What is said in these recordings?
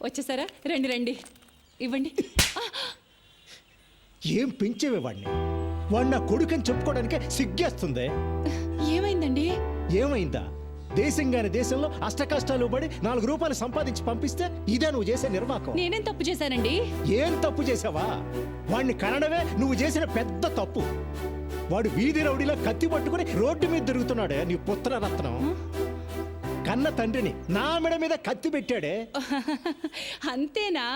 వచ్చేసారా? రండి రండి, ఇవ్వండి. ఏం పెంచేవే వాడిని? వాడు నా కొడుకని చెప్పుకోవడానికే సిగ్గేస్తుంది. ఏమైందండి? ఏమైందా? దేశంగానే దేశంలో అష్టకష్టాలు పడి 4 రూపాయలు సంపాదించి పంపిస్తే ఇదే నువ్వు చేసే నిర్వాకం. నేనేం తప్పు చేశానండి? ఏం తప్పు చేసావా? వాడిని కనడమే నువ్వు చేసిన పెద్ద తప్పు. వాడు వీధి రౌడీలో కత్తి పట్టుకుని రోడ్డు మీద తిరుగుతున్నాడే నీ పుత్రరత్నం. కన్న తండ్రిని నా మెడ మీద కత్తి పెట్టాడే. అంతేనా?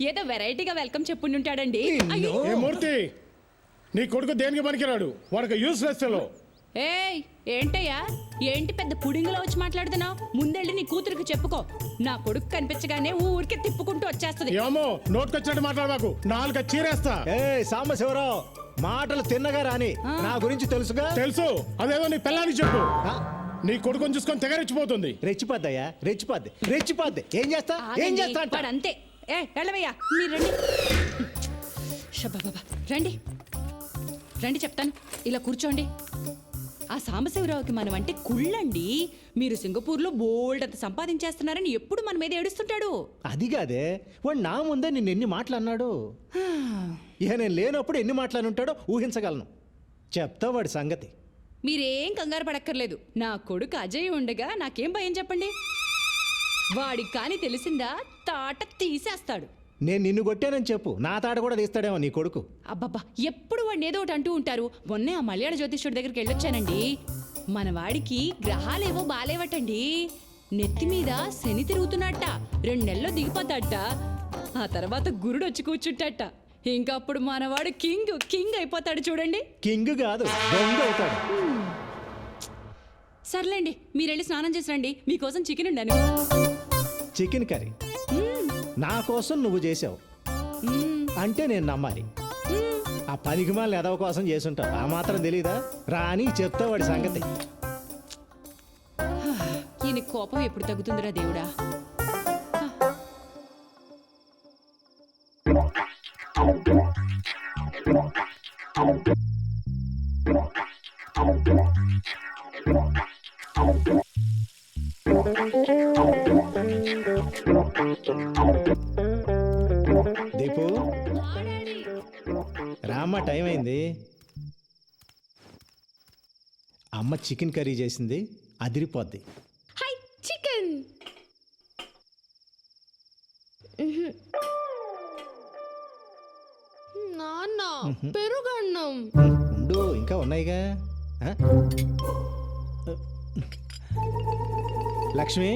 ఏదో వెరైటీగా వెల్కమ్ చెప్పుంటాడండి. ఏ మూర్తి, నీ కొడుకు దేనికి పనికిరాడు, వాడికి యూస్లెస్ ఫెలో. ఏయ్, ఏంటయ్యా? ఏంటి పెద్ద పుడింగులో వచ్చి మాట్లాడుతున్నావు? ముందెళ్ళి నీ కూతురికి చెప్పుకో. నా కొడుకు కనిపించగానే ఊరికే తిప్పుకుంటూ వచ్చేస్తది. ఏమో నోట్కొచ్చినట్టు మాట్లాడబాకు, నాలుక చీరేస్తా. ఏ సాంబశివరావు, మాటలు తిన్నగా రాని. నా గురించి తెలుసుగా? తెలుసు, అదేదో నీ పిల్లానికి చెప్పు. ఆ? నీ కొడుకుని చూసుకొని తెగరెచ్చిపోతుంది. రెచ్చిపోద్దయ్యా, రెచ్చిపోద్ది. ఏం చేస్తా అంట? వాడు అంతే. ఏ వెళ్ళవయ్యా, మీరు రండి. షబాబా, రండి రండి చెప్తాను. ఇలా కూర్చోండి. ఆ సాంబశివరావుకి మనం అంటే కుళ్ళండి. మీరు సింగపూర్లో బోల్డ్ అంత సంపాదించేస్తున్నారని ఎప్పుడు మన మీద ఏడుస్తుంటాడు. అది కాదే, వాడు నా ముందే నిన్ను ఎన్ని మాటలు అన్నాడు. ఇక నేను లేనప్పుడు ఎన్ని మాటలు ఉంటాడో ఊహించగలను. చెప్తా వాడి సంగతి. మీరేం కంగారు పడక్కర్లేదు. నా కొడుకు అజయ్ ఉండగా నాకేం భయం చెప్పండి. వాడికి కానీ తెలిసిందా తాట తీసేస్తాడు. నేను నిన్ను కొట్టానని చెప్పు, నా తాట కూడా తీస్తాడేమో నీ కొడుకు. అబ్బబ్బా, ఎప్పుడు వాడిని ఏదో ఒకటి అంటూ ఉంటారు. మొన్నే ఆ మలయాళ జ్యోతిష్యుడి దగ్గరికి వెళ్ళొచ్చానండి. మన వాడికి గ్రహాలేవో బాలేవటండి. నెత్తి మీద శని తిరుగుతున్నట్ట. 2 నెలల్లో దిగిపోతాడట. ఆ తర్వాత గురుడు వచ్చి కూర్చుంటాట. ఇంకా అప్పుడు మనవాడు కింగ్ అయిపోతాడు చూడండి. కింగ్ కాదు, దొంగ అవుతాడు. సర్లేండి, మీరెళ్ళి స్నానం చేసి రండి. మీకోసం చికెన్ ఉండాను. చికెన్ కర్రీ నా కోసం నువ్వు చేసావు అంటే నేను నమ్మాలి. ఆ పనికిమాలిన ఎదవ కోసం చేసుంటావు, ఆ మాత్రం తెలీదా? రాని చెప్తా వాడి సంగతి. ఈయన కోపం ఎప్పుడు తగ్గుతుందిరా దేవుడా. దీపు, రామ్మ, టైం అయింది. అమ్మ చికెన్ కర్రీ చేసింది, అదిరిపోద్ది. High chicken. నాన్న పెరుగన్నం. ఉండు, ఇంకా ఉన్నాయిగా. ఆ? లక్ష్మి,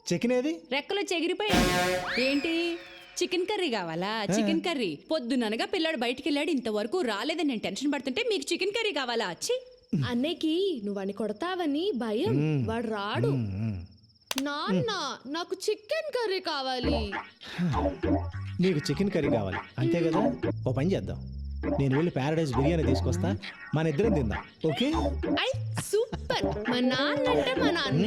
చికెన్ ఏది? రెక్కలు చెగిరిపోయాయి. ఏంటి చికెన్ కర్రీ కావాలా? చికెన్ కర్రీ పొద్దుననగా పిల్లాడు బయటికి వెళ్ళాడు, ఇంతవరకు రాలేదని నేను టెన్షన్ పడుతుంటే మీకు చికెన్ కర్రీ కావాలా? అన్నయ్యకి నువ్వని కొడతావని భయం, వాడు రాడు. నాన్న నాకు చికెన్ కర్రీ కావాలి. నీకు చికెన్ కర్రీ కావాలి అంతే కదా? ఓ పని చేద్దాం, నేను వెళ్ళి ప్యారడైజ్ బిర్యానీ తీసుకొస్తా, మన ఇద్దరం తిందాం. ఓకే? I super. మా నాన్న అంటే మా నాన్న.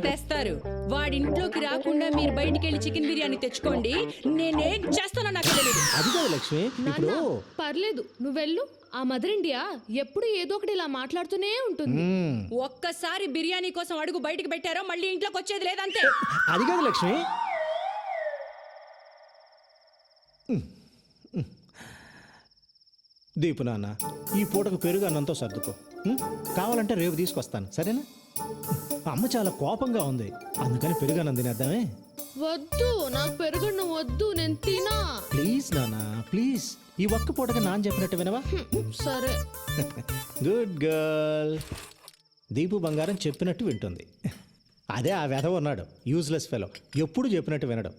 తెస్తారు. వాడింట్లోకి రాకుండా మీరు బయటికి వెళ్ళి చికెన్ బిర్యానీ తెచ్చుకోండి. నేనేం చేస్తానో నాకు తెలియదు. అది కాదు లక్ష్మి, ఇప్పుడు పర్లేదు నువ్వు వెళ్ళు. ఆ మదర్ ఇండియా ఎప్పుడు ఏదో ఒకటి ఇలా మాట్లాడుతూనే ఉంటుంది. ఒక్కసారి బిర్యానీ కోసం అడుగు బయటికి పెట్టారో మళ్ళీ ఇంట్లోకి వచ్చేది లేదంతే. అది కాదు లక్ష్మి. దీపు నాన్న, ఈ పూటకు పెరుగు అన్నంతో సర్దుకో. కావాలంటే రేపు తీసుకొస్తాను, సరేనా? అమ్మ చాలా కోపంగా ఉంది, అందుకని పెరుగు అన్నం తినేద్దామే. వద్దు, నాకు పెరుగన్నం వద్దు, నేను తినా. ప్లీజ్ నాన్న, ప్లీజ్. ఈ ఒక్క పూటగా నాన్న చెప్పినట్టు వినవా? సరే. Good girl. దీపు బంగారం చెప్పినట్టు వింటుంది. అదే ఆ వెధవ ఉన్నాడు, యూజ్లెస్ ఫెలో, ఎప్పుడు చెప్పినట్టు వినడు.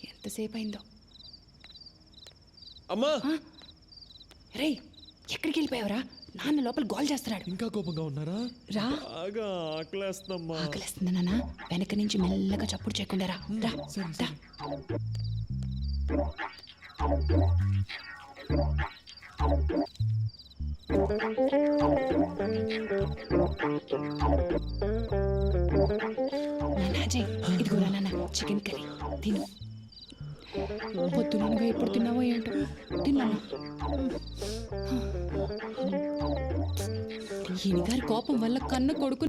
ఎంతసేపు అయిందో. అమ్మా, రే, ఎక్కడికి వెళ్ళిపోయావరా? నాన్న లోపల గోల్ చేస్తున్నాడు. ఇంకా కోపంగా ఉన్నారా? రా. బాగా ఆకలేస్తమ్మా. ఆకలేస్తుంది నాన్న. వెనక నుంచి మెల్లగా చప్పుడు చేయకుండా రా. రా. అజయ్, చికెన్ కర్రీ తిను. పొద్దునగా ఎప్పుడు తిన్నావో ఏంటో తిన్నా. ఈయన గారి కోపం వల్ల కన్న కొడుకు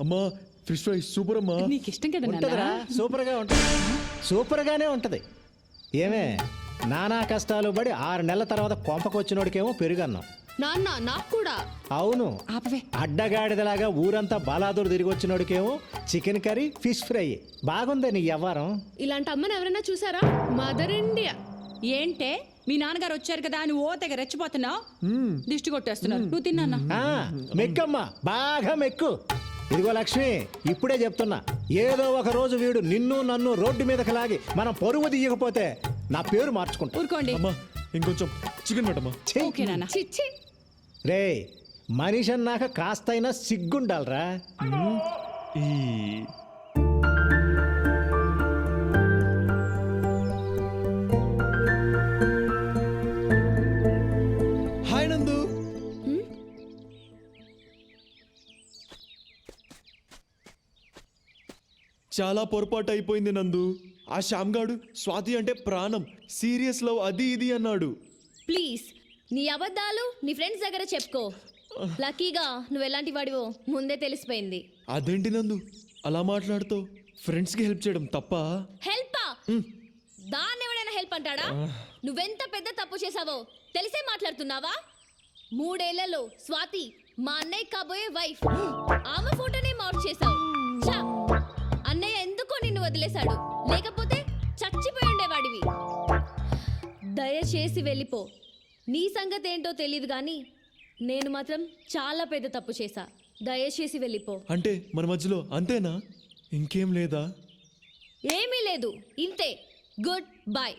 అమ్మా ఫిష్ ఫ్రై సూపర్ అమ్మా. నీకు ఇష్టం కదా ఉంటుందిరా, నాన్న? సూపర్గా ఉంటుంది, సూపర్గానే ఉంటుంది. ఏమే నానా కష్టాలు పడి 6 నెలల తర్వాత కొంపకొచ్చినోడికేమో పెరుగన్నాం. నాన్న నాకు కూడా. అవును, ఆపవే. అడ్డగాడిదలాగా ఊరంతా బాలాదూరు తిరిగి వచ్చినోడికేమో చికెన్ కర్రీ ఫిష్ ఫ్రై. బాగుంది నీ వ్యవహారం. ఇలాంటి అమ్మని ఎవరైనా చూసారా? Mother India. ఏంటే మీ నాన్నగారు వచ్చారు కదా అని ఓ తెగ రెచ్చిపోతున్నావు, దిష్టి కొట్టేస్తున్నారు. నువ్వు తిన్నా. మెక్కమ్మా, బాగా మెక్కు. ఇదిగో లక్ష్మి, ఇప్పుడే చెప్తున్నా, ఏదో ఒక రోజు వీడు నిన్ను నన్ను రోడ్డు మీదకి లాగి మనం పరువు తీయకపోతే నా పేరు మార్చుకుంటా. ఊరుకోండి. అమ్మా ఇంకొంచెం చికెన్ పెట్టమ్మా. ఓకే నాన్న. చిచ్చి. రే, మనిషి అన్నాక కాస్తైనా సిగ్గుండాలరా. ఈ హాయ్ నందు. చాలా పొరపాటు అయిపోయింది నందు. ఆ శ్యామ్గాడు స్వాతి అంటే ప్రాణం, సీరియస్ లవ్ అది ఇది అన్నాడు. ప్లీజ్ నీ అబద్ధాలు నీ ఫ్రెండ్స్ దగ్గర చెప్పుకో. లక్కీగా నువ్వు ఎలాంటి వాడివో ముందే తెలిసిపోయింది. అదేంటి నందు అలా మాట్లాడుతావు? ఫ్రెండ్స్కి హెల్ప్ చేయడం తప్ప? హెల్పా? దాన్ని ఎవడైనా హెల్ప్ అంటాడా? నువ్వెంత పెద్ద తప్పు చేసావో తెలిసే మాట్లాడుతున్నావా? 3 ఏళ్లలో స్వాతి మా అన్నయ్య కాబోయే వైఫ్, ఆమె ఫోటోనే మార్క్ చేసావు. ఛా! అన్నయ్య ఎందుకో నిన్ను వదిలేశాడు, లేకపోతే చచ్చిపోయి ఉండేవాడివి. దయచేసి వెళ్ళిపో. నీ సంగతి ఏంటో తెలియదు కానీ నేను మాత్రం చాలా పెద్ద తప్పు చేశా. దయచేసి వెళ్ళిపో. అంటే మన మధ్యలో అంతేనా? ఇంకేం లేదా? ఏమీ లేదు, ఇంతే. Good bye.